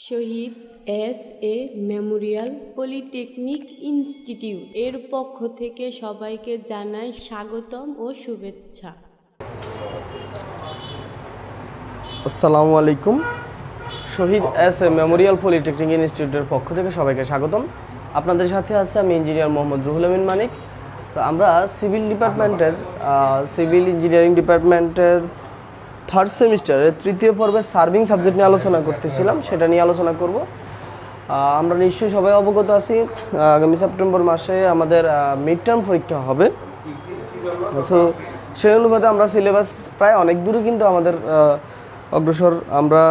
Shahid S A memorial polytechnic institute এর পক্ষ থেকে সবাইকে জানাই স্বাগতম ও শুভেচ্ছা। আসসালামু আলাইকুম। শহীদ এস এ মেমোরিয়াল পলিটেকনিক ইনস্টিটিউটের পক্ষ থেকে সবাইকে স্বাগতম। আপনাদের সাথে আছে আমি ইঞ্জিনিয়ার মোহাম্মদ রুহুল আমিন মানিক। তো আমরা সিভিল ইঞ্জিনিয়ারিং ডিপার্টমেন্টের থার্ড সেমিস্টারের তৃতীয় পর্বে সার্ভিং সাবজেক্ট নিয়ে আলোচনা করতেছিলাম, সেটা নিয়ে আলোচনা করব। আমরা নিশ্চয়ই সবাই অবগত আছি আগামী সেপ্টেম্বর মাসে আমাদের মিড টার্ম পরীক্ষা হবে। সো সেই অনুপাতে আমরা সিলেবাস প্রায় অনেক দূরে কিন্তু আমাদের অগ্রসর। আমরা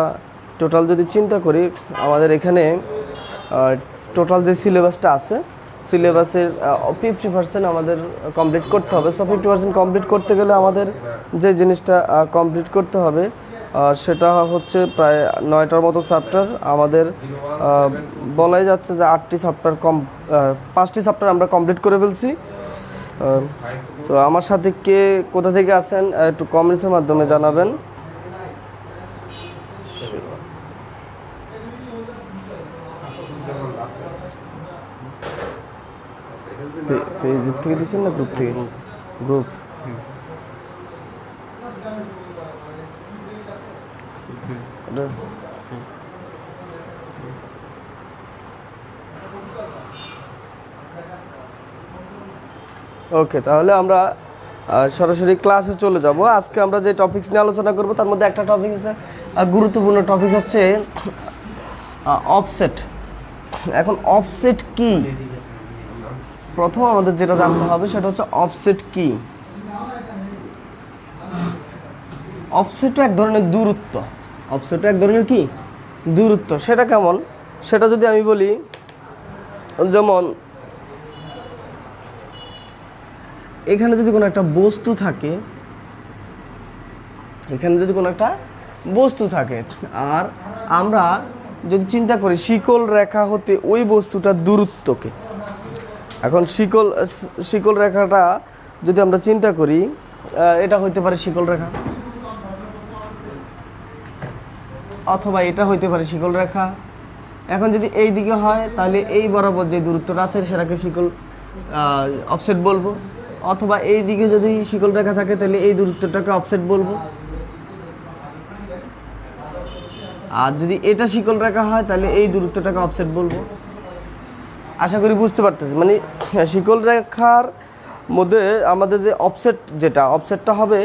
টোটাল যদি চিন্তা করি, আমাদের এখানে টোটাল যে সিলেবাসটা আছে, সিলেবাসের 50% আমাদের কমপ্লিট করতে হবে। সো 50% কমপ্লিট করতে গেলে আমাদের যে জিনিসটা কমপ্লিট করতে হবে সেটা হচ্ছে প্রায় 9টার মতো চ্যাপ্টার। আমাদের বলাই যাচ্ছে যে 8টি চ্যাপ্টার 5টি চ্যাপ্টার আমরা কমপ্লিট করে ফেলছি। তো আমার সাথে কে কোথা থেকে আছেন একটু কমেন্টসের মাধ্যমে জানাবেন। ফেসবুক থেকে দিচ্ছেন না গ্রুপ থেকে? গ্রুপ। ওকে, তাহলে আমরা সরাসরি ক্লাসে চলে যাব। আজকে আমরা যে টপিকস নিয়ে আলোচনা করব তার মধ্যে একটা টপিক আছে, গুরুত্বপূর্ণ টপিক হচ্ছে অফসেট। এখন অফসেট কি? প্রথম আমাদের যেটা জানতে হবে সেটা হচ্ছে অফসেট কি। অফসেটও এক ধরনের দূরত্ব। অফসেটও এক ধরনের কি দূরত্ব। সেটা কেমন? সেটা যদি আমি বলি, যেমন এখানে যদি কোনো একটা বস্তু থাকে, আর আমরা যদি চিন্তা করি শিকল রেখা হতে ওই বস্তুটার দূরত্বকে, এখন শিকল রেখাটা যদি আমরা চিন্তা করি, এটা হইতে পারে শিকল রেখা, অথবা এটা হইতে পারে শিকল রেখা। এখন যদি এই দিকে হয় তাহলে এই বরাবর যে দূরত্বটা আছে সেটাকে অফসেট বলবো, অথবা এই দিকে যদি শিকল রেখা থাকে তাহলে এই দূরত্বটাকে অফসেট বলবো। আর যদি এটা শিকল রেখা হয় তাহলে এই দূরত্বটাকে অফসেট বলবো। আশা করি বুঝতে পারতেছি। মানে শিকল রেখার মধ্যে আমাদের যে অফসেটটা হবে,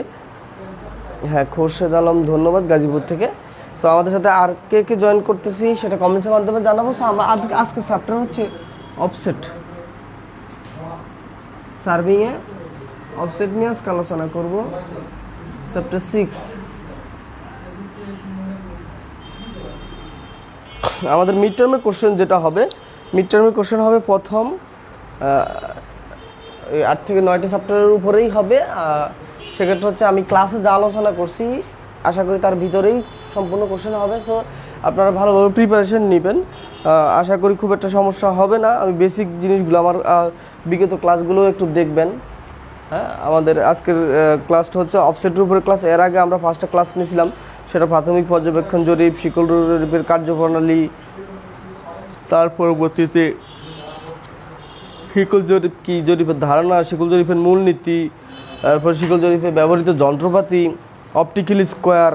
হ্যাঁ, খোরশেদ আলম ধন্যবাদ গাজীপুর থেকে। সো আমাদের সাথে আর কে জয়েন করতেছি সেটা কমেন্টসের মাধ্যমে জানাবো। সো আমরা আজকে চ্যাপ্টার হচ্ছে অফসেট। সার্ভিংয়ে অফসেট নিয়ে আজকে আলোচনা করব, চ্যাপ্টার 6। আমাদের মিড টার্মের কোশ্চেন যেটা হবে, প্রথম 8 থেকে 9টি চ্যাপ্টারের উপরেই হবে। সেক্ষেত্রে হচ্ছে আমি ক্লাসে যা আলোচনা করছি আশা করি তার ভিতরেই সম্পূর্ণ কোশ্চেন হবে। সো আপনারা ভালোভাবে প্রিপারেশন নেবেন, আশা করি খুব একটা সমস্যা হবে না। আমি বেসিক জিনিসগুলো আমার বিগত ক্লাসগুলো একটু দেখবেন। হ্যাঁ, আমাদের আজকের ক্লাসটা হচ্ছে অফসেটের উপরে ক্লাস। এর আগে আমরা 5টা ক্লাস নিয়েছিলাম, সেটা প্রাথমিক পর্যবেক্ষণ জরিপ, শিকল জরিপের কার্যপ্রণালী, তার পরবর্তীতে শিকল জরিপ কি, জরিপের ধারণা, শিকল জরিপের মূলনীতি, তারপর শিকল জরিপে ব্যবহৃত যন্ত্রপাতি, অপটিক্যাল স্কোয়ার,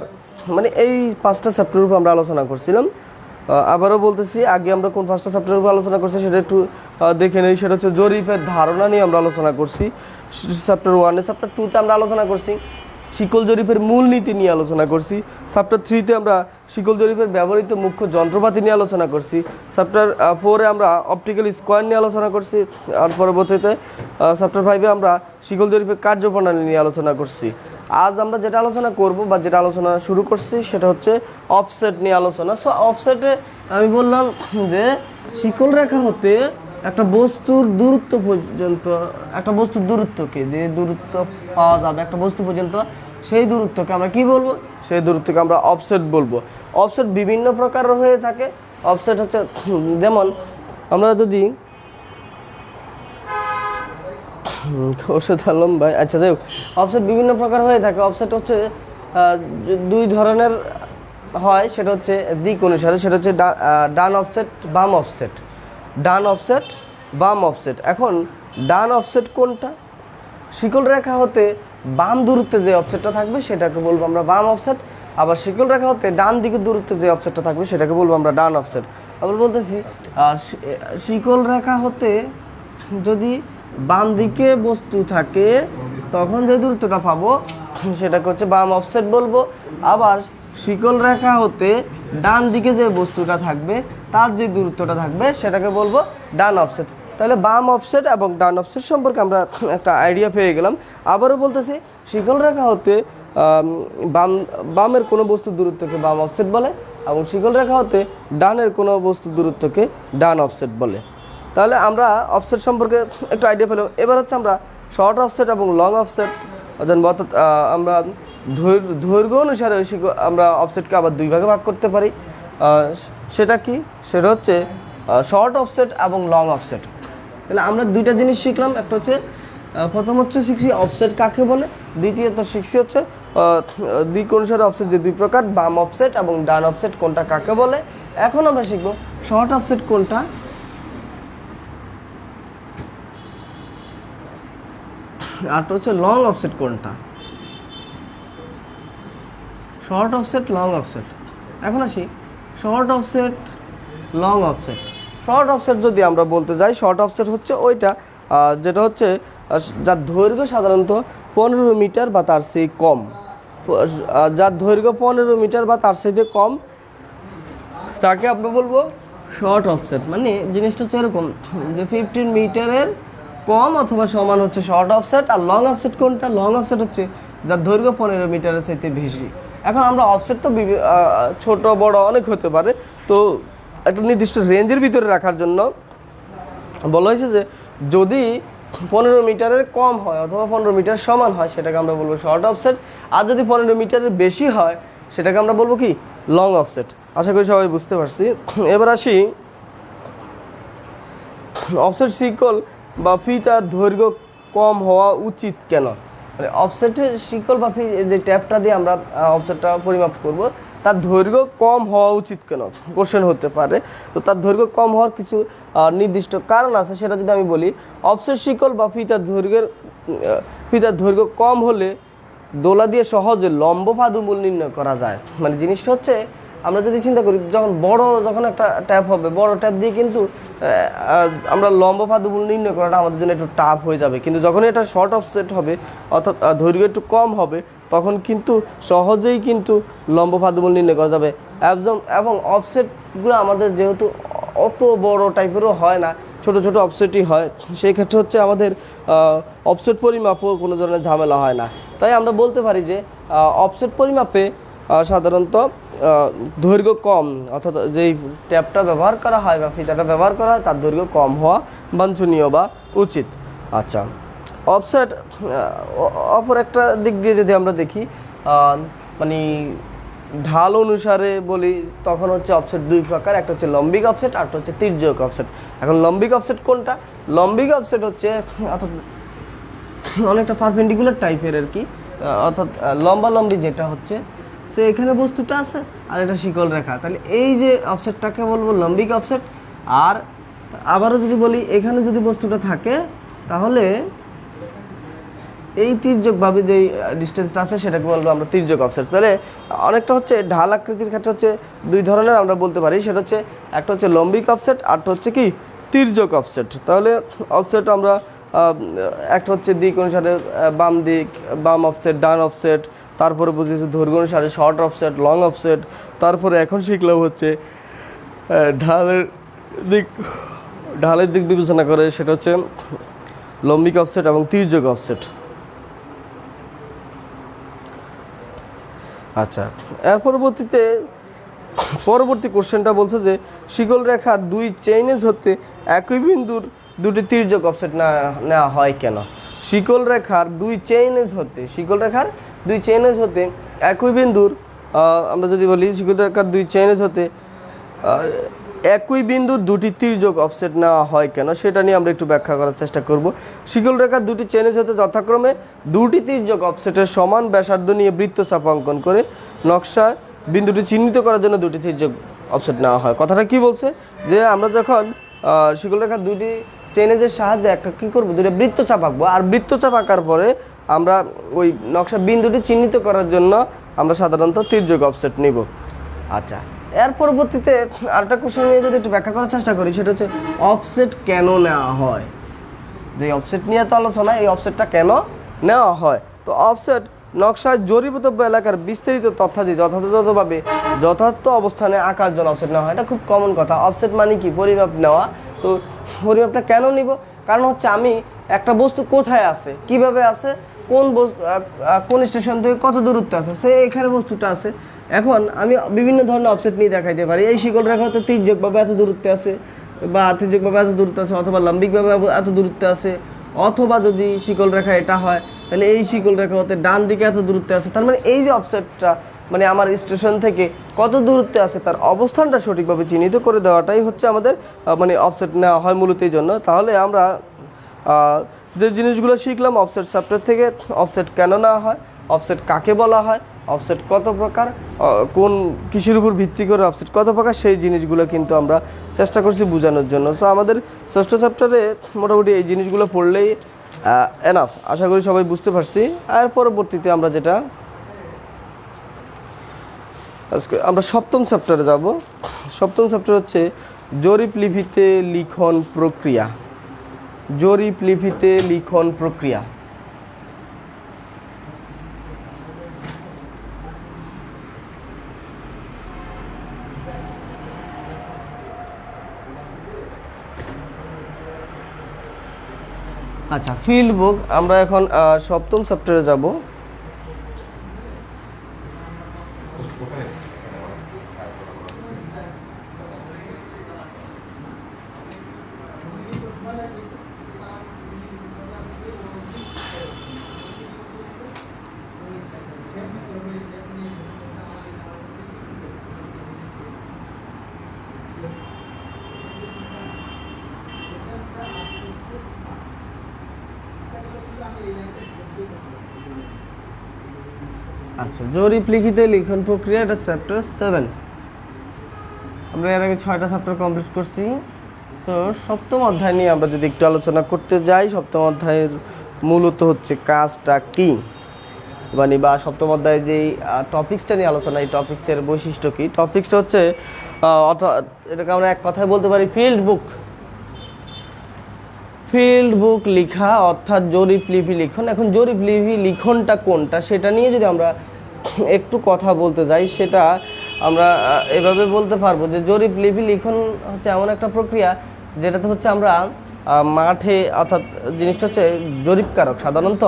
মানে এই 5টা চ্যাপ্টারের উপর আমরা আলোচনা করছিলাম। আবারও বলতেছি, আগে আমরা কোন 5টা চ্যাপ্টারের উপর আলোচনা করছি সেটা একটু দেখে নেই। সেটা হচ্ছে জরিপের ধারণা নিয়ে আমরা আলোচনা করছি চ্যাপ্টার 1-এ। চ্যাপ্টার 2-তে আমরা আলোচনা করছি শিকল জরিপের মূলনীতি নিয়ে আলোচনা করছি। চ্যাপ্টার 3-তে আমরা শিকল জরিপের ব্যবহৃত মুখ্য যন্ত্রপাতি নিয়ে আলোচনা করছি। চ্যাপ্টার 4-এ আমরা অপটিক্যাল স্কোয়ার নিয়ে আলোচনা করছি। আর পরবর্তীতে চ্যাপ্টার 5-এ আমরা শিকল জরিপের কার্যপ্রণালী নিয়ে আলোচনা করছি। আজ আমরা যেটা আলোচনা করব বা যেটা আলোচনা শুরু করছি সেটা হচ্ছে অফসেট নিয়ে আলোচনা। সো অফসেটে আমি বললাম যে শিকল রেখা হতে একটা বস্তুর দূরত্ব পর্যন্ত, একটা বস্তুর দূরত্বকে, যে দূরত্ব পাওয়া যাবে একটা বস্তু পর্যন্ত, সেই দূরত্বকে আমরা কি বলবো? সেই দূরত্বকে আমরা অফসেট বলবো। অফসেট বিভিন্ন প্রকার হয়ে থাকে। অফসেট হচ্ছে, যেমন আমরা যদি খোরশেদ আলম ভাই, আচ্ছা যাই হোক, অফসেট বিভিন্ন প্রকার হয়ে থাকে। অফসেট হচ্ছে 2 ধরনের হয় সেটা হচ্ছে দিক অনুসারে, সেটা হচ্ছে ডান অফসেট বাম অফসেট, ডান অফসেট বাম অফসেট। এখন ডান অফসেট কোনটা? শিকল রেখা হতে বাম দূরত্বে যে অফসেটটা থাকবে সেটাকে বলবো আমরা বাম অফসেট, আবার শিকল রেখা হতে ডান দিকের দূরত্বে যে অফসেটটা থাকবে সেটাকে বলবো আমরা ডান অফসেট। আবার বলতেছি শিকল রেখা হতে যদি বাম দিকে বস্তু থাকে তখন যে দূরত্বটা পাবো সেটাকে হচ্ছে বাম অফসেট বলবো। আবার শিকল রেখা হতে ডান দিকে যে বস্তুটা থাকবে তার যে দূরত্বটা থাকবে সেটাকে বলবো ডান অফসেট। তাহলে বাম অফসেট এবং ডান অফসেট সম্পর্কে আমরা একটা আইডিয়া পেয়ে গেলাম। আবারও বলতেছি শিকল রেখা হতে বামের কোনো বস্তুর দূরত্বকে বাম অফসেট বলে এবং শিকল রেখা হতে ডানের কোনো বস্তুর দূরত্বকে ডান অফসেট বলে। তাহলে আমরা অফসেট সম্পর্কে একটু আইডিয়া পেলাম। এবার হচ্ছে আমরা শর্ট অফসেট এবং লং অফসেট জানবো, অর্থাৎ আমরা দৈর্ঘ্য অনুসারে আমরা অফসেটকে আবার দুই ভাগে ভাগ করতে পারি। সেটা কি? সেটা হচ্ছে শর্ট অফসেট এবং লং অফসেট। তাহলে আমরা দুইটা জিনিস শিখলাম, একটা হচ্ছে প্রথম হচ্ছে শিখছি অফসেট কাকে বলে, দ্বিতীয়ত শিখছি হচ্ছে দিক অনুসারে অফসেট যে দুই প্রকার, বাম অফসেট এবং ডান অফসেট কোনটা কাকে বলে। এখন আমরা শিখবো শর্ট অফসেট কোনটা আর হচ্ছে লং অফসেট কোনটা। Short offset long offset. এখন আসি short offset long offset. Short offset যদি আমরা বলতে যাই, শর্ট অফসেট হচ্ছে ওইটা যেটা হচ্ছে যার দৈর্ঘ্য সাধারণত 15 মিটার বা তার চেয়ে কম, যার দৈর্ঘ্য 15 মিটার বা তার চেয়ে কম তাকে আমরা বলবো শর্ট অফসেট। মানে জিনিসটা হচ্ছে এরকম যে 15 মিটারের কম অথবা সমান হচ্ছে শর্ট অফসেট। আর লং অফসেট কোনটা? লং অফসেট হচ্ছে যার দৈর্ঘ্য 15 মিটারের চাইতে বেশি। এখন আমরা অফসেট তো ছোট বড় অনেক হতে পারে, তো একটা নির্দিষ্ট রেঞ্জের ভিতরে রাখার জন্য বলা হয়েছে যে যদি 15 মিটারের কম হয় অথবা 15 মিটার সমান হয় সেটাকে আমরা বলবো শর্ট অফসেট। আর যদি 15 মিটারের বেশি হয় সেটাকে আমরা বলবো কি? Long offset. আশা করি সবাই বুঝতে পারছি। এবার আসি অফসেট শিকল বা ফিতার দৈর্ঘ্য কম হওয়া উচিত কেন। মানে অফসেটের শিকল বা যে ট্যাপটা দিয়ে আমরা অফসেটটা পরিমাপ করব তার দৈর্ঘ্য কম হওয়া উচিত কেন, কোশ্চেন হতে পারে। তো তার দৈর্ঘ্য কম হওয়ার কিছু নির্দিষ্ট কারণ আছে, সেটা যদি আমি বলি, অফসেট শিকল বা ফিতার দৈর্ঘ্য কম হলে দোলা দিয়ে সহজে লম্ব পাদুমূল নির্ণয় করা যায়। মানে জিনিসটা হচ্ছে আমরা যদি চিন্তা করি যখন একটা ট্যাপ হবে, বড় ট্যাপ দিয়ে কিন্তু আমরা লম্ব পাদুমূল নির্ণয় করাটা আমাদের জন্য একটু টাফ হয়ে যাবে। কিন্তু যখন এটা শর্ট অফসেট হবে অর্থাৎ দৈর্ঘ্য একটু কম হবে তখন কিন্তু সহজেই কিন্তু লম্ব পাদুমূল নির্ণয় করা যাবে। এবং অফসেটগুলো আমাদের যেহেতু অত বড় টাইপেরও হয় না, ছোট ছোট অফসেটই হয়, সেই ক্ষেত্রে হচ্ছে আমাদের অফসেট পরিমাপও কোনো ধরনের ঝামেলা হয় না। তাই আমরা বলতে পারি যে অফসেট পরিমাপে সাধারণত দৈর্ঘ্য কম, অর্থাৎ যেই ট্যাপটা ব্যবহার করা হয় বা ফিতাটা ব্যবহার করা হয় তার দৈর্ঘ্য কম হওয়া বাঞ্ছনীয় বা উচিত। আচ্ছা, অফসেট অপর একটা দিক দিয়ে যদি আমরা দেখি, মানে ঢাল অনুসারে বলি, তখন হচ্ছে অফসেট দুই প্রকার, একটা হচ্ছে লম্বিক অফসেট আর একটা হচ্ছে তির্যক অফসেট। এখন লম্বিক অফসেট কোনটা? লম্বিক অফসেট হচ্ছে অর্থাৎ অনেকটা পারপেন্ডিকুলার টাইপের আর কি, অর্থাৎ লম্বালম্বি যেটা হচ্ছে সে এখানে বস্তুটা আছে আর এটা শিকল রেখা, তাহলে এই যে অফসেটটাকে বলবো লম্বিক অফসেট। আর আবারও যদি বলি এখানে যদি বস্তুটা থাকে তাহলে এই তির্যকভাবে যেই ডিস্টেন্সটা আছে সেটাকে বলবো আমরা তির্যক অফসেট। তাহলে অনেকটা হচ্ছে ঢাল আকৃতির ক্ষেত্রে হচ্ছে দুই ধরনের আমরা বলতে পারি, সেটা হচ্ছে একটা হচ্ছে লম্বিক অফসেট আরটা হচ্ছে কি তির্যক অফসেট। তাহলে অফসেট আমরা একটা হচ্ছে দিক অনুসারে বাম অফসেট, ডান অফসেট, তারপরে বুঝেছি দৈর্ঘ্য অনুসারে শর্ট অফসেট, লং অফসেট, তারপরে এখন শিখলাম হচ্ছে ঢালের দিক বিবেচনা করে সেটা হচ্ছে লম্বিক অফসেট এবং তির্যক অফসেট। আচ্ছা, এর পরবর্তী কোশ্চেনটা বলছে যে শিকল রেখার দুই চেইনেজ হতে একই বিন্দুর দুটি তির্যক অফসেট নেওয়া হয় কেন। শিকল রেখার দুই চেইনেজ হতে একই বিন্দুর আমরা যদি বলি শিকল রেখার দুই চেইনেজ হতে একই বিন্দুর দুটি তির্যক অফসেট নেওয়া হয় কেন, সেটা নিয়ে আমরা একটু ব্যাখ্যা করার চেষ্টা করব। শিকল রেখার দুটি চেইনেজ হতে যথাক্রমে দুটি তির্যক অফসেটের সমান ব্যাসার্ধ নিয়ে বৃত্তচাপ অঙ্কন করে নকশায় বিন্দুটি চিহ্নিত করার জন্য দুটি তির্যক অফসেট নেওয়া হয়। কথাটা কি বলছে যে আমরা যখন শিকল রেখার দুটি চেইনের সাহায্যে একটা কী করবো, দুটো বৃত্তচাপ আঁকবো, আর বৃত্তচাপ আঁকার পরে আমরা ওই নকশা বিন্দুটি চিহ্নিত করার জন্য আমরা সাধারণত তির্যক অফসেট নিব। আচ্ছা, এর পরবর্তীতে আরেকটা কোশ্চেন নিয়ে যদি একটু ব্যাখ্যা করার চেষ্টা করি, সেটা হচ্ছে অফসেট কেন নেওয়া হয়। যে অফসেট নিয়ে তো আলোচনা, এই অফসেটটা কেন নেওয়া হয়। তো অফসেট নকশায় জরিপতব্য এলাকার বিস্তারিত তথ্যাদি যথাযথভাবে যথার্থ অবস্থানে আঁকার জন্য অফসেট নেওয়া হয়। এটা খুব কমন কথা। অফসেট মানে কি? পরিমাপ নেওয়া। তো পরিমাপটা কেন নিব? কারণ হচ্ছে আমি একটা বস্তু কোথায় আছে, কিভাবে আছে, কোন স্টেশন থেকে কত দূরত্ব আছে, সে এখানে বস্তুটা আছে। এখন আমি বিভিন্ন ধরনের অফসেট নিয়ে দেখাইতে পারি। এই শিকল রেখা হয়তো তির্যকভাবে এত দূরত্বে আছে, বা তির্যকভাবে এত দূরত্ব আছে, অথবা লম্বিকভাবে এত দূরত্বে আছে, অথবা যদি শিকল রেখা এটা হয় তাহলে এই শিকল রেখা হতে ডান দিকে এত দূরত্বে আছে। তার মানে এই যে অফসেটটা মানে আমার স্টেশন থেকে কত দূরত্বে আছে তার অবস্থানটা সঠিকভাবে চিহ্নিত করে দেওয়াটাই হচ্ছে আমাদের মানে অফসেট নেওয়া হয় মূলত এই জন্য। তাহলে আমরা যে জিনিসগুলো শিখলাম অফসেট চ্যাপ্টার থেকে, অফসেট কেন নেওয়া হয়, অফসেট কাকে বলা হয়, অফসেট কত প্রকার, কোন কিসের উপর ভিত্তি করে অফসেট কত প্রকার, সেই জিনিসগুলো কিন্তু আমরা চেষ্টা করছি বোঝানোর জন্য। সো আমাদের ষষ্ঠ চ্যাপ্টারে মোটামুটি এই জিনিসগুলো পড়লেই এনাফ, আশা করি সবাই বুঝতে পারছি। আর পরবর্তীতে আমরা যেটা আজকে আমরা সপ্তম চ্যাপ্টারে যাব। সপ্তম চ্যাপ্টার হচ্ছে জরিপ লিপিতে লিখন প্রক্রিয়া। জরিপ লিপিতে লিখন প্রক্রিয়া। আচ্ছা, ফিল্ড বুক। আমরা এখন সপ্তম চ্যাপ্টারে যাব। আচ্ছা, জরিপ লিখিতে লিখন প্রক্রিয়া, এটা চ্যাপ্টার 7। আমরা এর আগে 6টা চ্যাপ্টার কমপ্লিট করছি। সো সপ্তম অধ্যায় নিয়ে আমরা যদি একটু আলোচনা করতে যাই, সপ্তম অধ্যায়ের মূলত হচ্ছে কাজটা কি, মানে বা সপ্তম অধ্যায়ে যেই টপিক্সটা নিয়ে আলোচনা, এই টপিক্সের বৈশিষ্ট্য কী। টপিক্সটা হচ্ছে অর্থাৎ এটাকে আমরা এক কথায় বলতে পারি ফিল্ড বুক। ফিল্ড বুক লেখা অর্থাৎ জরিপ লিপি লিখন। এখন জরিপ লিপি লিখনটা কোনটা সেটা নিয়ে যদি আমরা একটু কথা বলতে যাই, সেটা আমরা এভাবে বলতে পারবো যে জরিপ লিপি লিখন হচ্ছে এমন একটা প্রক্রিয়া যেটাতে হচ্ছে আমরা মাঠে, অর্থাৎ জিনিসটা হচ্ছে জরিপকারক। সাধারণত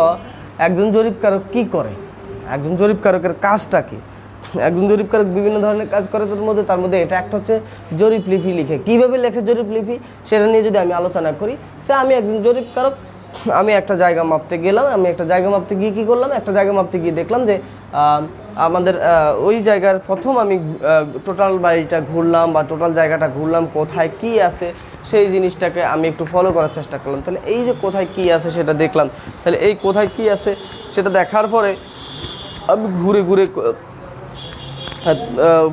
একজন জরিপকারক কি করে, একজন জরিপকারকের কাজটা কি, একজন জরিপকারক বিভিন্ন ধরনের কাজ করে, তার মধ্যে এটা একটা হচ্ছে জরিপ লিপি লিখে। কীভাবে লেখে জরিপ লিপি সেটা নিয়ে যদি আমি আলোচনা করি, আমি একজন জরিপকারক, আমি একটা জায়গা মাপতে গেলাম, আমি একটা জায়গা মাপতে গিয়ে কী করলাম, একটা জায়গা মাপতে গিয়ে দেখলাম যে আমাদের ওই জায়গার প্রথম আমি টোটাল বাড়িটা ঘুরলাম বা টোটাল জায়গাটা ঘুরলাম, কোথায় কি আছে সেই জিনিসটাকে আমি একটু ফলো করার চেষ্টা করলাম। তাহলে এই যে কোথায় কি আছে সেটা দেখলাম, তাহলে এই কোথায় কি আছে সেটা দেখার পরে আমি ঘুরে ঘুরে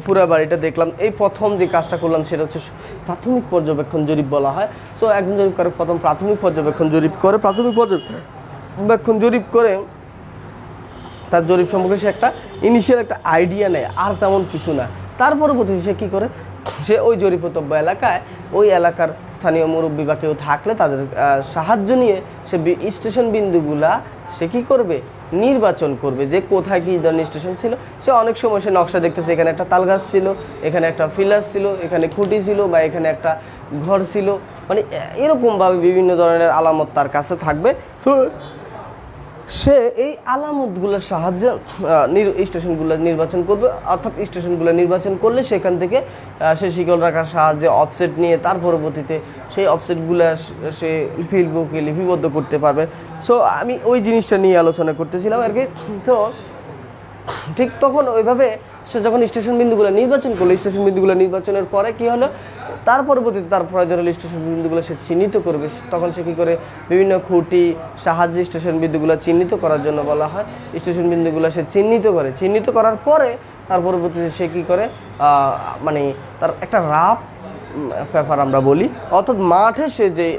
পুরো বাড়িটা দেখলাম। এই প্রথম যে কাজটা করলাম সেটা হচ্ছে প্রাথমিক পর্যবেক্ষণ জরিপ বলা হয়। সো একজন জরিপকারক প্রথম প্রাথমিক পর্যবেক্ষণ জরিপ করে, প্রাথমিক পর্যবেক্ষণ জরিপ করে তার জরিপ সম্পর্কে সে একটা ইনিশিয়াল একটা আইডিয়া নেয়, আর তেমন কিছু না। তার পরবর্তীতে সে কী করে, সে ওই জরিপতব্য এলাকায় ওই এলাকার স্থানীয় মুরব্বী বা কেউ থাকলে তাদের সাহায্য নিয়ে সে স্টেশন বিন্দুগুলা সে কী করবে, নির্বাচন করবে যে কোথায় কী ধরনের স্টেশন ছিল। সে অনেক সময় সে নকশা দেখতেছে, এখানে একটা তালগাছ ছিল, এখানে একটা ফিলার ছিল, এখানে খুঁটি ছিল, বা এখানে একটা ঘর ছিল, মানে এরকমভাবে বিভিন্ন ধরনের আলামত তার কাছে থাকবে। সো সে এই আলামতগুলোর সাহায্যে স্টেশনগুলো নির্বাচন করবে, অর্থাৎ স্টেশনগুলো নির্বাচন করলে সেখান থেকে সে শিকল রাখার সাহায্যে অফসেট নিয়ে তার পরবর্তীতে সেই অফসেটগুলো সে ফিল্ড বুকে লিপিবদ্ধ করতে পারবে। সো আমি ওই জিনিসটা নিয়ে আলোচনা করতেছিলাম আর কি। তো ঠিক তখন ওইভাবে সে যখন স্টেশন বিন্দুগুলো নির্বাচন করলো, স্টেশন বিন্দুগুলো নির্বাচনের পরে কী হলো, তার পরবর্তীতে তার প্রয়োজন হলে স্টেশন বিন্দুগুলো সে চিহ্নিত করবে। তখন সে কী করে, বিভিন্ন খুঁটি সাহায্যে স্টেশন বিন্দুগুলো চিহ্নিত করার জন্য বলা হয়। স্টেশন বিন্দুগুলো সে চিহ্নিত করে, চিহ্নিত করার পরে তার পরবর্তীতে সে কী করে মানে তার একটা রাফ পেপার আমরা বলি, অর্থাৎ মাঠে সে যেই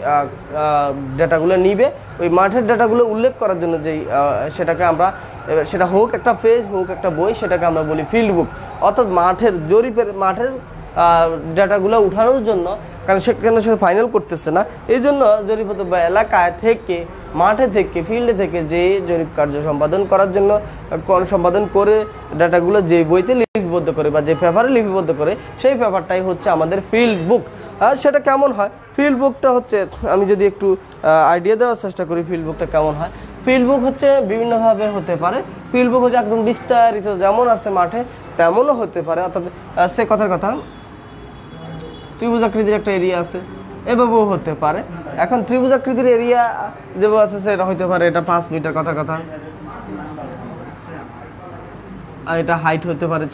ডেটাগুলো নিবে ওই মাঠের ডেটাগুলো উল্লেখ করার জন্য যেই সেটাকে আমরা, সেটা হোক একটা পেজ হোক একটা বই, সেটাকে আমরা বলি ফিল্ড বুক। অর্থাৎ মাঠের মাঠের ডাটাগুলো উঠানোর জন্য, কারণ সেখানে সে ফাইনাল করতেছে না, এই জন্য জরিপত বা এলাকায় থেকে মাঠে থেকে ফিল্ডে থেকে যে জরিপ কার্য সম্পাদন করার জন্য সম্পাদন করে ডাটাগুলো যে বইতে লিপিবদ্ধ করে বা যে পেপারে লিপিবদ্ধ করে সেই পেপারটাই হচ্ছে আমাদের ফিল্ড বুক। আর সেটা কেমন হয়? ফিল্ড বুকটা হচ্ছে, আমি যদি একটু আইডিয়া দেওয়ার চেষ্টা করি ফিল্ড বুকটা কেমন হয়। ফিল্ড বুক হচ্ছে বিভিন্নভাবে হতে পারে। ফিল্ড বুক হচ্ছে একদম বিস্তারিত, যেমন আছে মাঠে তেমনও হতে পারে। অর্থাৎ সে কথার কথা ত্রিভুজাকৃতির একটা এরিয়া আছে, এভাবেও হতে পারে। এখন ত্রিভুজাকৃতির এরিয়া যেভাবে আছে সেটা হইতে পারে এটা 5 মিটার কথা, আর এটা হাইট হতে পারে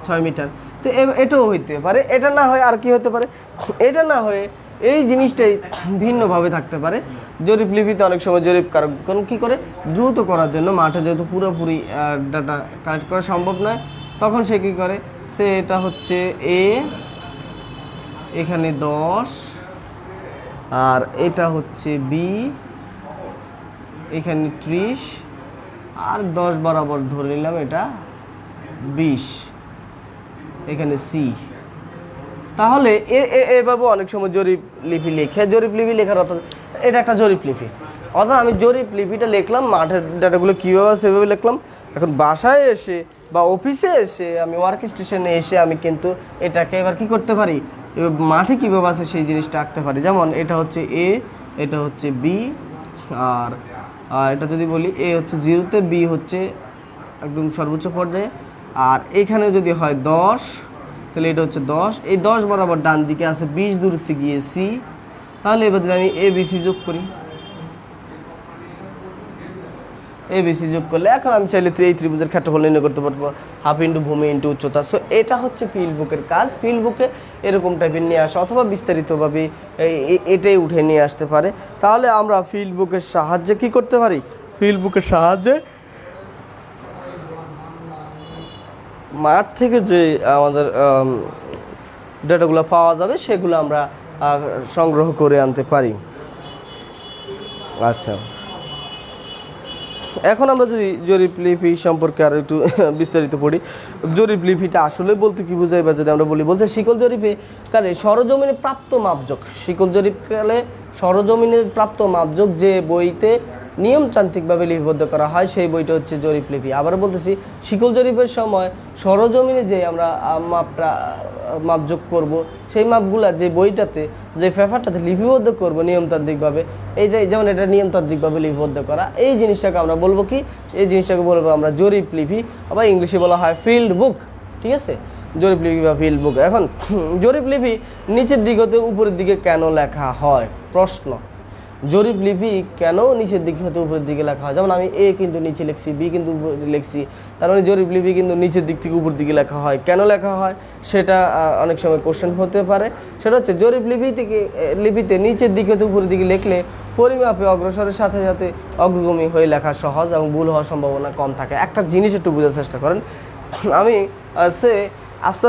6 মিটার। তো এটাও হইতে পারে। এটা না হয় আর কি হতে পারে, এটা না হয়ে এই জিনিসটাই ভিন্নভাবে থাকতে পারে। জরিপ লিপিতে অনেক সময় জরিপ কারণ কী করে দ্রুত করার জন্য, মাঠে যেহেতু পুরোপুরি ডাটা কালেক্ট করা সম্ভব নয়, তখন সে কী করে, সে এটা হচ্ছে এখানে 10 আর এটা হচ্ছে বি, এখানে 30 আর 10 বরাবর ধরে নিলাম এটা 20, এখানে সি। তাহলে এভাবে অনেক সময় জরিপ লিপি লেখে। জরিপ লিপি লেখার অর্থাৎ এটা একটা জরিপ লিপি, অর্থাৎ আমি জরিপ লিপিটা লিখলাম, মাঠের ডাটাগুলো কীভাবে সেভাবে লিখলাম। এখন বাসায় এসে বা অফিসে এসে আমি ওয়ার্ক স্টেশনে এসে আমি কিন্তু এটাকে এবার কী করতে পারি, মাঠে কীভাবে আছে সেই জিনিসটা আঁকতে পারি। যেমন এটা হচ্ছে এ, এটা হচ্ছে বি, আর এটা যদি বলি এ হচ্ছে 0-তে, বি হচ্ছে একদম সর্বোচ্চ পর্যায়ে, আর এখানে যদি হয় 10, তাহলে এটা হচ্ছে 10। এই 10 বরাবর ডান দিকে আছে 20 দূরত্বে গিয়ে সি। তাহলে এবার যদি আমি এ বিসি যোগ করি, এবিসি যোগ করলে এখন আমি চাইলে এই ত্রিভুজের ক্ষেত্রফল নির্ণয় করতে পারবো, হাফ ইন্টু ভূমি ইন্টু উচ্চতা। সো এটা হচ্ছে ফিল্ড বুকের কাজ। ফিল্ড বুকে এরকম টাইপের নিয়ে আসা অথবা বিস্তারিতভাবে এটাই উঠে নিয়ে আসতে পারে। তাহলে আমরা ফিল্ড বুকের সাহায্যে কি করতে পারি, ফিল্ড বুকের সাহায্যে মাঠ থেকে যে আমাদের ডেটাগুলো পাওয়া যাবে সেগুলো আমরা সংগ্রহ করে আনতে পারি। আচ্ছা, এখন আমরা যদি জরিপ লিপি সম্পর্কে আরও একটু বিস্তারিত পড়ি। জরিপ লিপিটা আসলে বলতে কী বোঝায়, বা যদি আমরা বলছে শিকল জরিপে কালে সরজমিনে প্রাপ্ত মাপযোগ, শিকল জরিপ কালে সরজমিনে প্রাপ্ত মাপযোগ যে বইতে নিয়মতান্ত্রিকভাবে লিপিবদ্ধ করা হয় সেই বইটা হচ্ছে জরিপ লিপি। আবার বলতেছি, শিকল জরিপের সময় সরজমিনে যে আমরা মাপযোগ করব সেই মাপগুলা যে বইটাতে যে পেপারটাতে লিপিবদ্ধ করব নিয়মতান্ত্রিকভাবে, এইটাই যেমন এটা নিয়মতান্ত্রিকভাবে লিপিবদ্ধ করা, এই জিনিসটাকে আমরা বলবো কি, এই জিনিসটাকে বলবো আমরা জরিপ লিপি, আবার ইংলিশে বলা হয় ফিল্ড বুক। ঠিক আছে, জরিপ লিপি বা ফিল্ড বুক। এখন জরিপ লিপি নিচের দিক হতে উপরের দিকে কেন লেখা হয়? প্রশ্ন, জরিপ লিপি কেন নিচের দিকে হতে উপরের দিকে লেখা হয়? যেমন আমি এ কিন্তু নিচে লিখছি, বি কিন্তু উপরে লিখছি, তার মানে জরিপ লিপি কিন্তু নিচের দিক থেকে উপর দিকে লেখা হয়। কেন লেখা হয় সেটা অনেক সময় কোশ্চেন হতে পারে। সেটা হচ্ছে জরিপ লিপিতে নিচের দিকে হতে উপরের দিকে লিখলে পরিমাপে অগ্রসরের সাথে সাথে অগ্রগামী হয়ে লেখা সহজ এবং ভুল হওয়ার সম্ভাবনা কম থাকে। একটা জিনিস একটু বোঝার চেষ্টা করেন, আমি আস্তে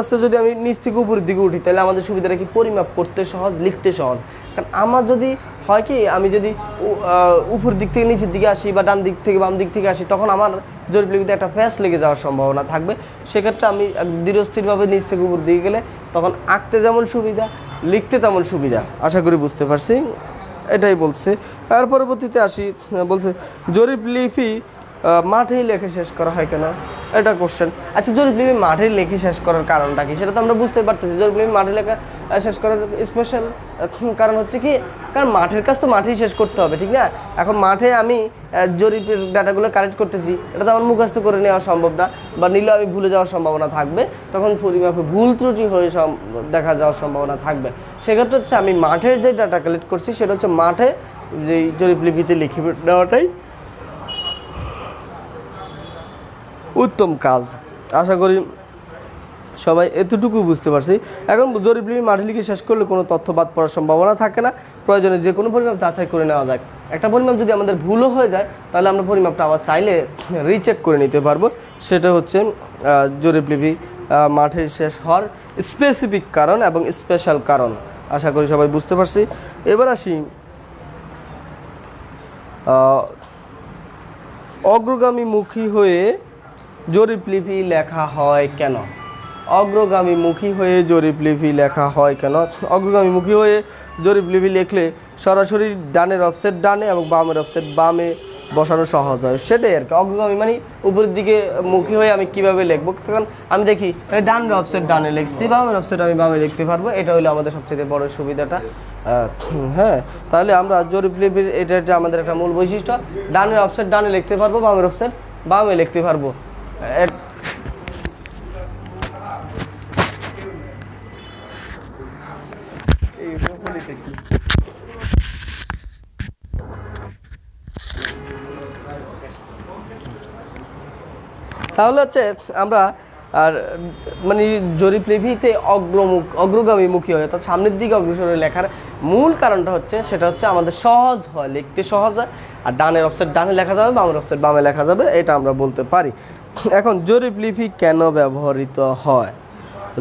আস্তে যদি আমি নিচ থেকে উপরের দিকে উঠি তাহলে আমাদের সুবিধাটা কি, পরিমাপ করতে সহজ, লিখতে সহজ। কারণ আমার যদি হয় কি, আমি যদি উপর দিক থেকে নিচের দিকে আসি বা ডান দিক থেকে বাম দিক থেকে আসি, তখন আমার জরিপ লিপিতে একটা ফ্যাস লেগে যাওয়ার সম্ভাবনা থাকবে। সেক্ষেত্রে আমি ধীরস্থিরভাবে নিচ থেকে উপর দিকে গেলে তখন আঁকতে যেমন সুবিধা, লিখতে তেমন সুবিধা। আশা করি বুঝতে পারছি, এটাই বলছে। আর পরবর্তীতে আসি, বলছে জরিপ লিপি মাঠেই লেখে শেষ করা হয় কেন, এটা কোশ্চেন। আচ্ছা, জরিপ লিপি মাঠেই লেখে শেষ করার কারণটা কি সেটা তো আমরা বুঝতে পারতেছি। জরিপ লিপি মাঠে লেখা শেষ করার স্পেশাল কারণ হচ্ছে কি, কারণ মাঠের কাজ তো মাঠেই শেষ করতে হবে, ঠিক না? এখন মাঠে আমি জরিপের ডাটাগুলো কালেক্ট করতেছি, এটা তো আমার মুখস্থ করে নেওয়া সম্ভব না, বা নিলেও আমি ভুলে যাওয়ার সম্ভাবনা থাকবে, তখন পরিমাপে ভুল ত্রুটি হয়ে দেখা যাওয়ার সম্ভাবনা থাকবে। সেক্ষেত্রে হচ্ছে আমি মাঠের যে ডাটা কালেক্ট করছি সেটা হচ্ছে মাঠে যেই জরিপ লিপিতে লিখে দেওয়াটাই উত্তম কাজ। আশা করি সবাই এতটুকু বুঝতে পারছি। এখন জরিপলিপি মাঠে লিখে শেষ করলে কোনো তথ্য বাদ পড়ার সম্ভাবনা থাকে না, প্রয়োজনে যে কোনো পরিমাপ যাচাই করে নেওয়া যায়। একটা পরিমাপ যদি আমাদের ভুলও হয়ে যায় তাহলে আমরা পরিমাপটা আবার চাইলে রিচেক করে নিতে পারবো। সেটা হচ্ছে জরিপলিপি মাঠে শেষ হওয়ার স্পেসিফিক কারণ এবং স্পেশাল কারণ। আশা করি সবাই বুঝতে পারছি। এবার আসি অগ্রগামীমুখী হয়ে জরিপলিপি লেখা হয় কেন? অগ্রগামীমুখী হয়ে জরিপলিপি লেখা হয় কেন? অগ্রগামীমুখী হয়ে জরিপলিপি লিখলে সরাসরি ডানের অফসেট ডানে এবং বামের অফসেট বামে বসানো সহজ হয়, সেটাই আর কি। অগ্রগামী মানে উপরের দিকে মুখী হয়ে আমি কিভাবে লিখবো, তখন আমি দেখি ডানের অফসেট ডানে লিখছি, বামের অফসেট আমি বামে লিখতে পারবো। এটা হলো আমাদের সবচেয়ে বড় সুবিধাটা। হ্যাঁ, তাহলে আমরা জরিপলিপির এটা আমাদের একটা মূল বৈশিষ্ট্য। ডানের অফসেট ডানে লিখতে পারবো, বামের অফসেট বামে লিখতে পারবো। তাহলে হচ্ছে আমরা আর মানে জরিপলিপিতে অগ্রগামীমুখী হয়, অর্থাৎ সামনের দিকে অগ্রসর হয়ে লেখার মূল কারণটা হচ্ছে সেটা হচ্ছে আমাদের সহজ হয়, লিখতে সহজ হয়। আর ডানের অফসেট ডানে লেখা যাবে, বামের অফসেট বামে লেখা যাবে, এটা আমরা বলতে পারি। এখন জরিপলিপি কেন ব্যবহৃত হয়?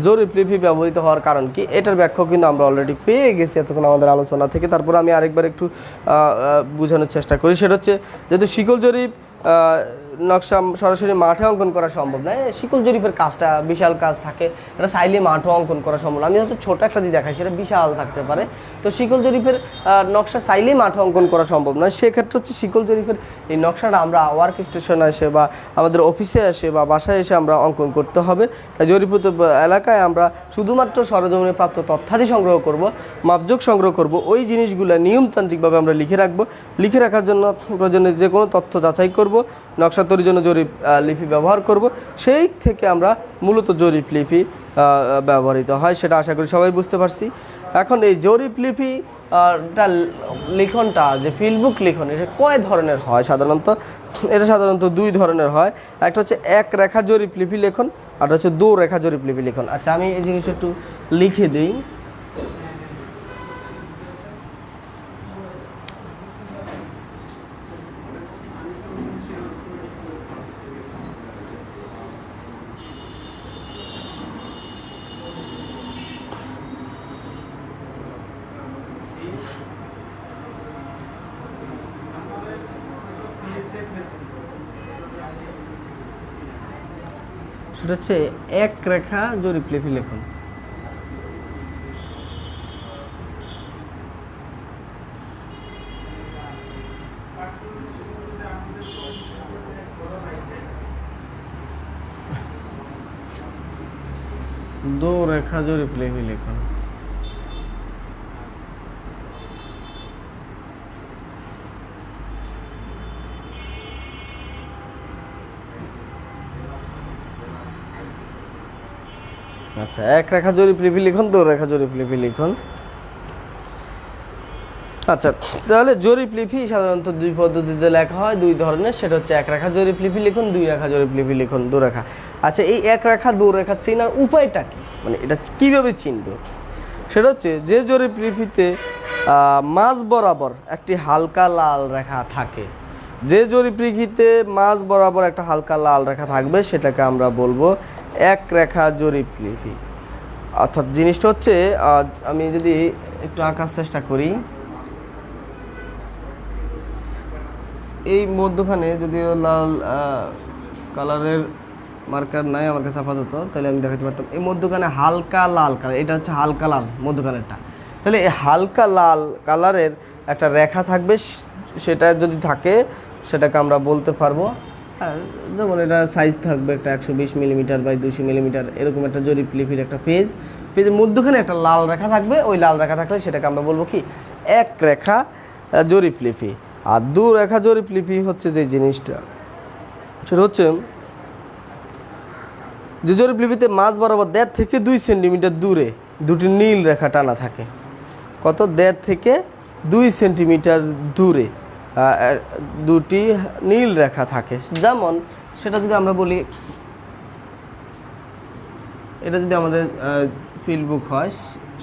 জরিপলিপি ব্যবহৃত হওয়ার কারণ কি, এটার ব্যাখ্যা কিন্তু আমরা অলরেডি পেয়ে গেছি এতক্ষণ আমাদের আলোচনা থেকে। তারপর আমি আরেকবার একটু বোঝানোর চেষ্টা করি। সেটা হচ্ছে যেহেতু শিকল জরিপ নকশা সরাসরি মাঠে অঙ্কন করা সম্ভব নয়, শিকল জরিপের কাজটা বিশাল কাজ থাকে, এটা চাইলে মাঠেও অঙ্কন করা সম্ভব না। আমি হয়তো ছোটো একটা দিয়ে দেখাই, সেটা বিশাল থাকতে পারে। তো শিকল জরিপের নকশা চাইলেই মাঠে অঙ্কন করা সম্ভব নয়। সেক্ষেত্রে হচ্ছে শিকল জরিপের এই নকশাটা আমরা ওয়ার্ক স্টেশনে এসে বা আমাদের অফিসে এসে বা বাসায় এসে আমরা অঙ্কন করতে হবে। তাই জরিপিত এলাকায় আমরা শুধুমাত্র সরজমিনে প্রাপ্ত তথ্যাদি সংগ্রহ করব, মাপযোগ সংগ্রহ করব, ওই জিনিসগুলো নিয়মতান্ত্রিকভাবে আমরা লিখে রাখবো। লিখে রাখার জন্য প্রয়োজনে যে কোনো তথ্য যাচাই করব, নকশা তৈরির জন্য জরিপ লিপি ব্যবহার করব। সেই থেকে আমরা মূলত জরিপ লিপি ব্যবহৃত হয়, সেটা আশা করি সবাই বুঝতে পারছি। এখন এই জরিপ লিপি লিখনটা যে ফিল্ডবুক লিখন, এটা কয় ধরনের হয় সাধারণত? এটা সাধারণত দুই ধরনের হয়। একটা হচ্ছে এক রেখা জরিপ লিপি লেখন, আর হচ্ছে দু রেখা জরিপ লিপি লিখন। আচ্ছা, আমি এই জিনিসটা একটু লিখে দিই। সেটা হচ্ছে এক রেখা জরিপ লিপি লিখন। দো রেখা জরিপ লিপি লিখন। আচ্ছা, এক রেখা জরিপ লিপি লিখন, দু রেখা জরিপ লিপি লিখন। আচ্ছা, তাহলে জরিপ লিপি সাধারণত দুই পদ্ধতিতে লেখা হয়, দুই ধরনের। সেটা হচ্ছে এক রেখা জরিপ লিপি লিখন, দুই রেখা জরিপ লিপি লিখন, দু রেখা। আচ্ছা, এই এক রেখা দু রেখা চেনার উপায়টা কি, মানে এটা কিভাবে চিনব? সেটা হচ্ছে যে জরিপ লিপিতে মাঝ বরাবর একটি হালকা লাল রেখা থাকে, যে জরিপ লিপিতে মাঝ বরাবর একটা হালকা লাল রেখা থাকবে সেটাকে আমরা বলবো এক রেখা জরিপ লিপি। অর্থাৎ জিনিসটা হচ্ছে, আমি যদি একটু আঁকার চেষ্টা করি, এই মধ্যখানে যদিও লাল কালারের মার্কার নাই আমার কাছে আপাতত, তাহলে আমি দেখাতে পারতাম। এই মধ্যখানে হালকা লাল কালার, এটা হচ্ছে হালকা লাল মধ্যখানেরটা। তাহলে এই হালকা লাল কালারের একটা রেখা থাকবে, সেটা যদি থাকে সেটাকে আমরা বলতে পারবো, যেমন এটা সাইজ থাকবে একটা 120 মিলিমিটার বাই 200 মিলিমিটার, এরকম একটা জরিপ লিপির একটা পেজের মধ্যখানে একটা লাল রেখা থাকবে। ওই লাল রেখা থাকলে সেটাকে আমরা বলবো কি, এক রেখা জরিপ লিপি। আর দু রেখা জরিপ লিপি হচ্ছে যে জিনিসটা, সেটা হচ্ছে যে জরিপ লিপিতে মাঝ বরাবর 1.5 থেকে 2 সেন্টিমিটার দূরে দুটি নীল রেখা টানা থাকে। কত? 1.5 থেকে 2 সেন্টিমিটার দূরে দুটি নীল রেখা থাকে। যেমন সেটা যদি আমরা বলি, এটা যদি আমাদের ফিল্ড বুক হয়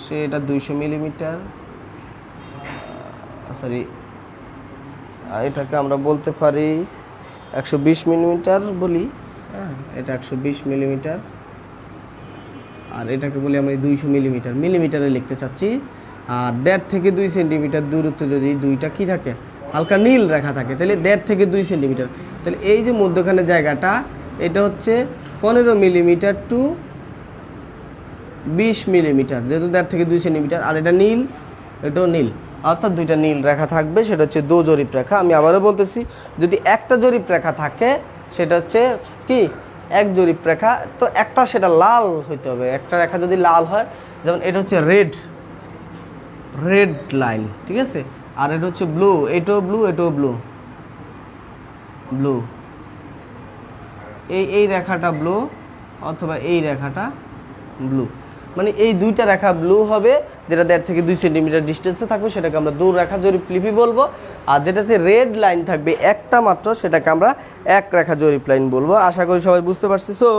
সেটা 200 মিলিমিটার, সরি এটাকে আমরা বলতে পারি 120 মিলিমিটার বলি, হ্যাঁ এটা 120 মিলিমিটার, আর এটাকে বলি আমরা 200 মিলিমিটার, মিলিমিটারে লিখতে চাচ্ছি। আর 1.5 থেকে 2 সেন্টিমিটার দূরত্ব যদি দুইটা কি থাকে, হালকা নীল রেখা থাকে, তাহলে 1.5 থেকে 2 সেন্টিমিটার, তাহলে এই যে মধ্যখানে জায়গাটা এটা হচ্ছে 15 মিলিমিটার টু 20 মিলিমিটার, যেহেতু 1.5 থেকে 2 সেন্টিমিটার। আর এটা নীল, এটাও নীল, অর্থাৎ দুইটা নীল রেখা থাকবে, সেটা হচ্ছে দো জরিপ রেখা। আমি আবারও বলতেছি, যদি একটা জরিপ রেখা থাকে সেটা হচ্ছে কি এক জরিপ রেখা, তো একটা সেটা লাল হইতে হবে। একটা রেখা যদি লাল হয়, যেমন এটা হচ্ছে রেড লাইন, ঠিক আছে, আর এটা হচ্ছে ব্লু, এটাও ব্লু, এটাও ব্লু, এই রেখাটা ব্লু অথবা এই রেখাটা ব্লু, মানে এই দুইটা রেখা ব্লু হবে, যেটা 1.5 থেকে 2 সেন্টিমিটার ডিস্টেন্সে থাকবে সেটাকে আমরা দূর রেখা জরিপ লিপি বলবো। আর যেটাতে রেড লাইন থাকবে একটা মাত্র, সেটাকে আমরা এক রেখা জরিপ লাইন বলবো। আশা করি সবাই বুঝতে পারছি। সো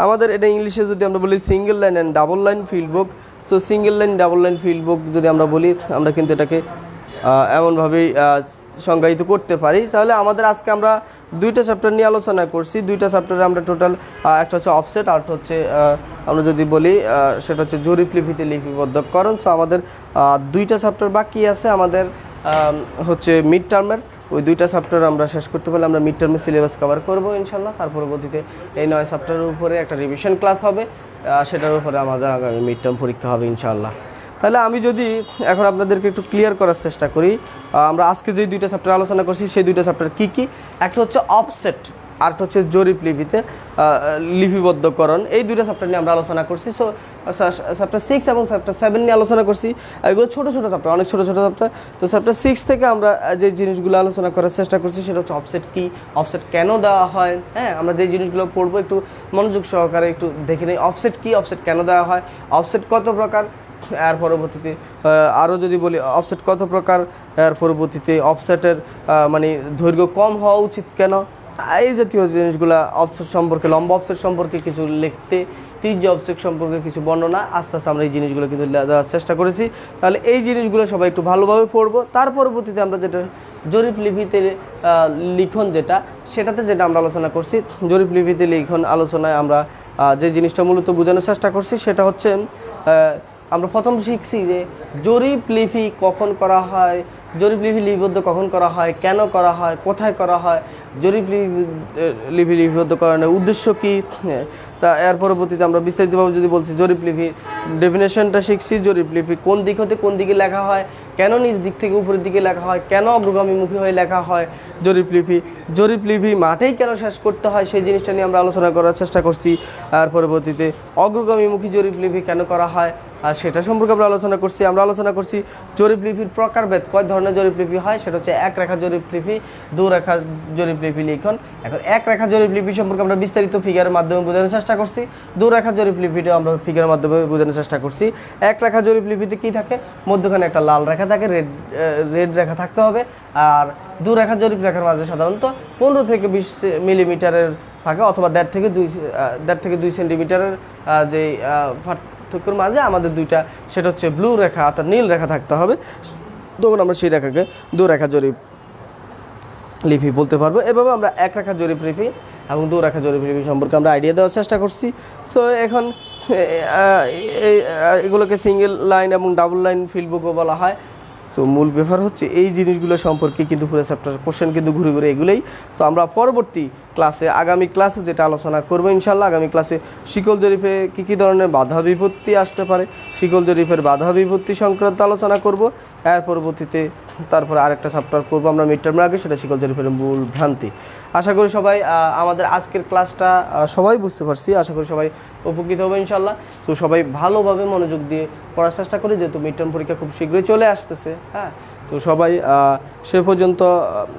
আমাদের এটা ইংলিশে যদি আমরা বলি single line and double line field book, so single line double line field বুক যদি আমরা বলি, আমরা কিন্তু এটাকে এমনভাবেই সংজ্ঞায়িত করতে পারি। তাহলে আমাদের আজকে আমরা দুইটা চ্যাপ্টার নিয়ে আলোচনা করছি। দুইটা চ্যাপ্টারে আমরা টোটাল একটা হচ্ছে অফসেট, আর হচ্ছে আমরা যদি বলি সেটা হচ্ছে জরিপ লিপিতে লিপিবদ্ধকরণ। সো আমাদের দুইটা চ্যাপ্টার বাকি আছে আমাদের হচ্ছে মিড টার্মের। ওই দুইটা চ্যাপ্টার আমরা শেষ করতে পারলে আমরা মিড টার্মের সিলেবাস কভার করবো ইনশাল্লাহ। তার পরবর্তীতে এই 9 চ্যাপ্টারের উপরে একটা রিভিশন ক্লাস হবে, সেটার উপরে আমাদের আগামী মিড টার্ম পরীক্ষা হবে ইনশাল্লাহ। তাহলে আমি যদি এখন আপনাদেরকে একটু ক্লিয়ার করার চেষ্টা করি, আমরা আজকে যে দুইটা চ্যাপ্টার আলোচনা করছি সেই দুইটা চ্যাপ্টার কী কী, একটা হচ্ছে অফসেট, আরেকটা হচ্ছে জরিপ লিপিতে লিপিবদ্ধকরণ। এই দুইটা চ্যাপ্টার নিয়ে আমরা আলোচনা করছি। সো চ্যাপ্টার 6 এবং চ্যাপ্টার 7 নিয়ে আলোচনা করছি। এগুলো ছোটো ছোটো চ্যাপ্টার, অনেক ছোটো ছোটো চ্যাপ্টার। তো চ্যাপ্টার 6 থেকে আমরা যে জিনিসগুলো আলোচনা করার চেষ্টা করছি সেটা হচ্ছে অফসেট কী, অফসেট কেন দেওয়া হয়, হ্যাঁ আমরা যে জিনিসগুলো পড়বো একটু মনোযোগ সহকারে একটু দেখে নিই। অফসেট কী, অফসেট কেন দেওয়া হয়, অফসেট কত প্রকার, এর পরবর্তীতে আরও যদি বলি অফসেট কত প্রকার, এর পরবর্তীতে অফসেটের মানে দৈর্ঘ্য কম হওয়া উচিত কেন, এই জাতীয় জিনিসগুলো, অফসেট সম্পর্কে, লম্বা অফসেট সম্পর্কে কিছু লিখতে, ত্রিজ্য অফসেট সম্পর্কে কিছু বর্ণনা, আস্তে আস্তে আমরা এই জিনিসগুলো কিন্তু দেওয়ার চেষ্টা করেছি। তাহলে এই জিনিসগুলো সবাই একটু ভালোভাবে পড়বো। তার পরবর্তীতে আমরা যেটা জরিপ লিপিতে লিখন সেটাতে যেটা আমরা আলোচনা করছি, জরিপ লিপিতে লিখন আলোচনায় আমরা যে জিনিসটা মূলত বোঝানোর চেষ্টা করছি সেটা হচ্ছে আমরা প্রথম শিখছি যে জরিপ লিপি কখন করা হয়, জরিপ লিপি লিপিবদ্ধ কখন করা হয়, কেন করা হয়, কোথায় করা হয়, জরিপ লিপি লিপিবদ্ধকরণের উদ্দেশ্য কী। তা এর পরবর্তীতে আমরা বিস্তারিতভাবে যদি বলছি, জরিপ লিপির ডেফিনেশনটা শিখছি, জরিপ লিপি কোন দিক হতে কোন দিকে লেখা হয়, কেন নিজ দিক থেকে উপরের দিকে লেখা হয়, কেন অগ্রগামীমুখী হয়ে লেখা হয় জরিপ লিপি মাঠেই কেন শেষ করতে হয়, সেই জিনিসটা নিয়ে আমরা আলোচনা করার চেষ্টা করছি। আর পরবর্তীতে অগ্রগামীমুখী জরিপ লিপি কেন করা হয় আর সেটা সম্পর্কে আমরা আলোচনা করছি। আমরা আলোচনা করছি জরিপ লিপির প্রকারভেদ, কয় ধরনের জরিপ লিপি হয়, সেটা হচ্ছে এক রেখা জরিপ লিপি, দু রেখা জরিপ লিপি লিখন। এখন এক রেখা জরিপ লিপি সম্পর্কে আমরা বিস্তারিত ফিগারের মাধ্যমে বোঝানোর চেষ্টা করছি, দু রেখা জরিপ লিপিটাও আমরা ফিগারের মাধ্যমে বোঝানোর চেষ্টা করছি। এক রেখা জরিপ লিপিতে কী থাকে, মধ্যখানে একটা লাল রেখা থাকে, রেড রেখা থাকতে হবে। আর দু রেখা জরিপ রেখার মাঝে সাধারণত 15 থেকে 20 মিলিমিটারের থাকে, অথবা 1.5 থেকে 2 সেন্টিমিটারের যে পার্থক্যের মাঝে আমাদের দুইটা, সেটা হচ্ছে ব্লু রেখা অর্থাৎ নীল রেখা থাকতে হবে, তখন আমরা সেই রেখাকে দু রেখা জরিপ লিপি বলতে পারবো। এভাবে আমরা এক রেখা জরিপ লিপি এবং দু রেখা জরিপ লিপি সম্পর্কে আমরা আইডিয়া দেওয়ার চেষ্টা করছি। সো এখন এগুলোকে সিঙ্গেল লাইন এবং ডাবল লাইন ফিল্ড বুকও বলা হয়। তো মূল ব্যাপার হচ্ছে এই জিনিসগুলো সম্পর্কে কিন্তু পুরো চ্যাপ্টার কোশ্চেন কিন্তু ঘুরে ঘুরে এগুলোই। তো আমরা পরবর্তী ক্লাসে, আগামী ক্লাসে যেটা আলোচনা করবো ইনশাল্লাহ, আগামী ক্লাসে শিকল জরিপে কী ধরনের বাধা বিপত্তি আসতে পারে, শিকল জরিপের বাধা বিপত্তি সংক্রান্ত আলোচনা করব। এর পরবর্তীতে তারপরে আরেকটা চ্যাপ্টার করবো আমরা মিড টার্মের আগে, সেটা শিকল জরিপের মূল ভ্রান্তি। আশা করি সবাই আমাদের আজকের ক্লাসটা সবাই বুঝতে পারছি, আশা করি সবাই উপকৃত হবে ইনশাল্লাহ। তো সবাই ভালোভাবে মনোযোগ দিয়ে পড়ার চেষ্টা করি, যেহেতু মিড টার্ম পরীক্ষা খুব শীঘ্রই চলে আসতেছে। হ্যাঁ, তো সবাই সে পর্যন্ত,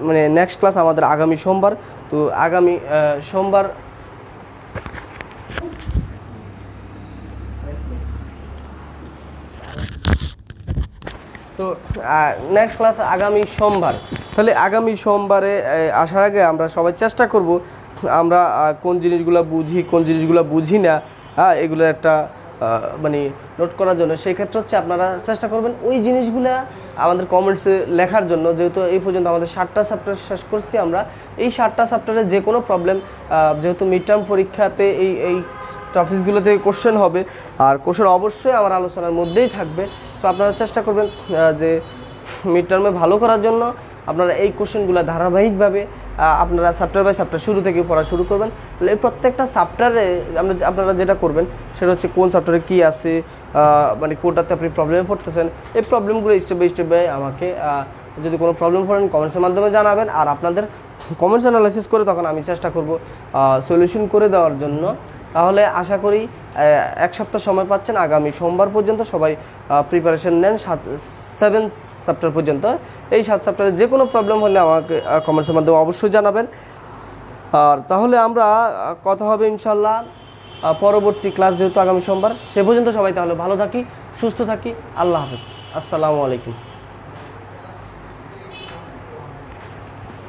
মানে নেক্সট ক্লাস আমাদের আগামী সোমবার। তো আগামী সোমবার তো নেক্সট ক্লাস আগামী সোমবার। তাহলে আগামী সোমবারে আসার আগে আমরা সবাই চেষ্টা করব আমরা কোন জিনিসগুলো বুঝি, কোন জিনিসগুলো বুঝি না, হ্যাঁ, এগুলো একটা মানে নোট করার জন্য। সেই ক্ষেত্রে হচ্ছে আপনারা চেষ্টা করবেন ওই জিনিসগুলো আমাদের কমেন্টসে লেখার জন্য। যেহেতু এই পর্যন্ত আমাদের 7টা চ্যাপ্টার শেষ করছি আমরা, এই 7টা চ্যাপ্টারে যে কোনো প্রবলেম, যেহেতু মিড টার্ম পরীক্ষাতে এই টপিকসগুলো থেকে কোশ্চেন হবে, আর কোশ্চেন অবশ্যই আমার আলোচনার মধ্যেই থাকবে। সো আপনারা চেষ্টা করবেন যে মিড টার্মে ভালো করার জন্য আপনারা এই কোশ্চেনগুলো ধারাবাহিকভাবে আপনারা চ্যাপ্টার বাই চ্যাপ্টার শুরু থেকে পড়া শুরু করবেন। তাহলে এই প্রত্যেকটা চ্যাপ্টারে আপনারা যেটা করবেন সেটা হচ্ছে কোন চ্যাপ্টারে কী আছে, মানে কোনটাতে আপনি প্রবলেমে পড়তেছেন, এই প্রবলেমগুলো স্টেপ বাই আমাকে যদি কোনো প্রবলেম পড়েন কমেন্টসের মাধ্যমে জানাবেন। আর আপনাদের কমেন্টস অ্যানালাইসিস করে তখন আমি চেষ্টা করব সলিউশন করে দেওয়ার জন্য। তাহলে আশা করি 1 সপ্তাহ সময় পাচ্ছেন, আগামী সোমবার পর্যন্ত সবাই প্রিপারেশন নেন 7 চ্যাপ্টার পর্যন্ত। এই 7 চ্যাপ্টারে যে কোনো প্রবলেম হলে আমাকে কমেন্টসের মাধ্যমে অবশ্যই জানাবেন। আর তাহলে আমরা কথা হবে ইনশাল্লাহ পরবর্তী ক্লাস, যেহেতু আগামী সোমবার। সে পর্যন্ত সবাই তাহলে ভালো থাকি, সুস্থ থাকি। আল্লাহ হাফেজ, আসসালামু আলাইকুম।